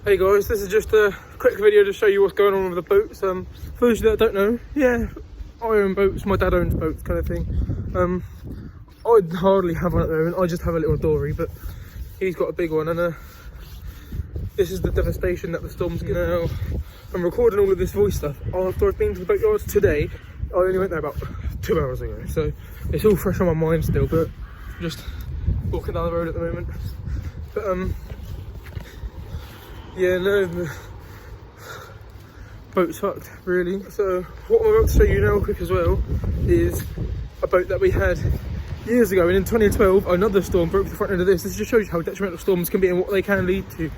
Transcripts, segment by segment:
Hey guys, this is just a quick video to show you what's going on with the boats. For those of you that don't know, yeah, I own boats, my dad owns boats kind of thing. I hardly have one at the moment, I just have a little dory, but he's got a big one, and this is the devastation that the storm's gonna. I'm recording all of this voice stuff after I've been to the boatyards today. I only went there about 2 hours ago, so it's all fresh on my mind still, but I'm just walking down the road at the moment. But yeah, no, the boat's fucked, really. So what I'm about to show you now quick as well is a boat that we had years ago, and in 2012 another storm broke the front end of this. This just shows you how detrimental storms can be and what they can lead to.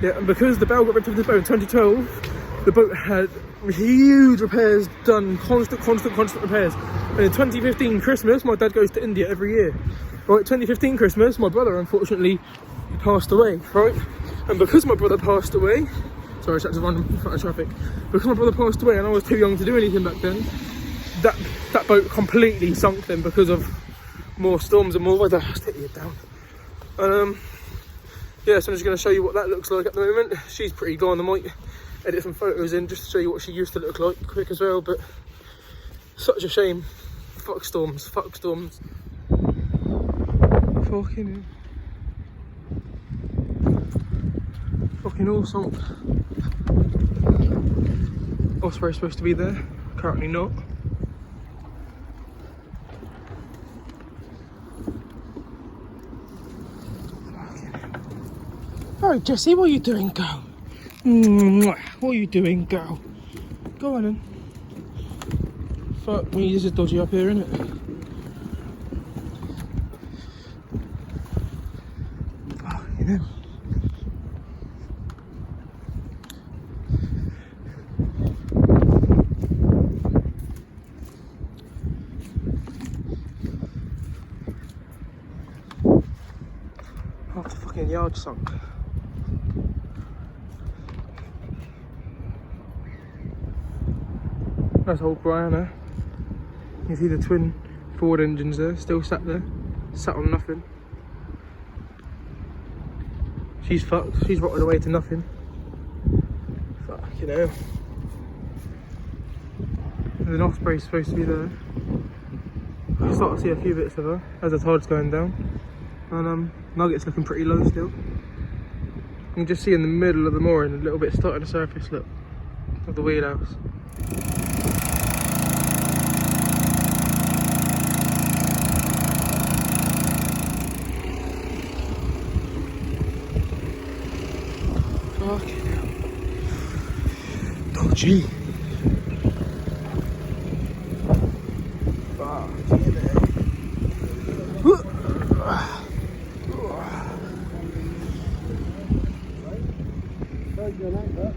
Yeah, and because the bow got ripped off the boat in 2012, the boat had huge repairs done, constant repairs. And in 2015 Christmas, my dad goes to India every year. Right, 2015 Christmas, my brother unfortunately passed away, right? And because my brother passed away, sorry, I just had to run in front of traffic. Because my brother passed away and I was too young to do anything back then, that boat completely sunk then because of more storms and more weather. Stick it down. Yeah, so I'm just going to show you what that looks like at the moment. She's pretty gone. I might edit some photos in just to show you what she used to look like quick as well, but such a shame. Fuck storms, fuck storms. Fucking all sunk. Osprey's supposed to be there, currently not. Oh, Jessie, what are you doing, girl? What are you doing, girl? Go on then. Fuck me, this is dodgy up here, isn't it? Fucking hell. Half the fucking yard sunk. That's old Brianna. You see the twin Ford engines there, still sat there, sat on nothing. She's fucked, she's rotted away to nothing. Fucking hell. There's an Osprey supposed to be there. I start to see a few bits of her as the tide's going down. And Nugget's looking pretty low still. You can just see in the middle of the mooring a little bit starting to surface, look, of the wheelhouse. Fucking hell. Dodgy. Fucking hell.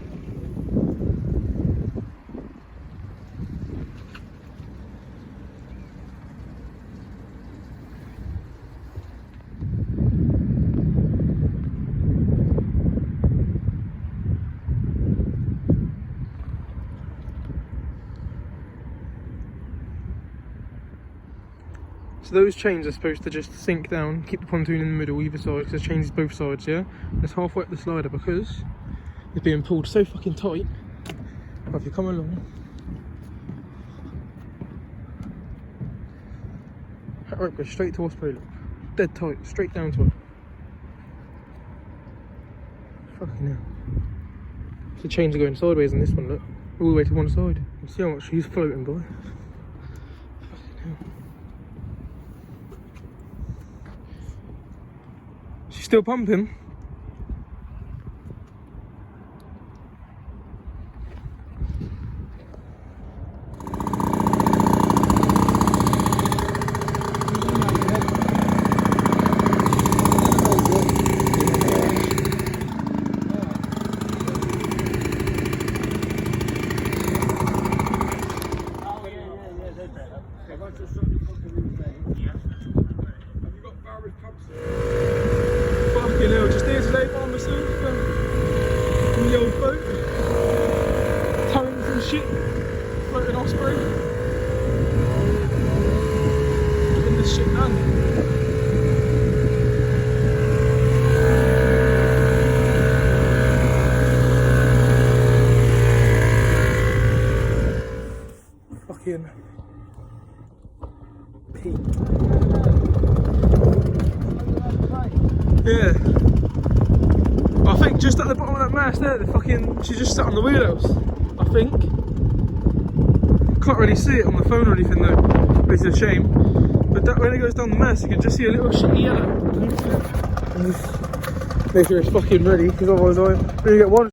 So those chains are supposed to just sink down, keep the pontoon in the middle either side, because there's chains both sides, yeah? It's halfway up the slider because it's being pulled so fucking tight. But if you come along, that rope goes straight to Osprey, look. Dead tight, straight down to it. Fucking hell. So the chains are going sideways on this one, look. All the way to one side. You can see how much she's floating by. Fucking hell. She's still pumping. Fucking hell, just here today by myself in the old boat, towing some shit, floating Osprey, getting this shit done. heat. Yeah. I think just at the bottom of that mast there, she just sat on the wheelhouse, I think. Can't really see it on the phone or anything though, which is a shame. But that, when it goes down the mast, you can just see a little shitty yellow. Make sure it's fucking ready, because otherwise I only get one.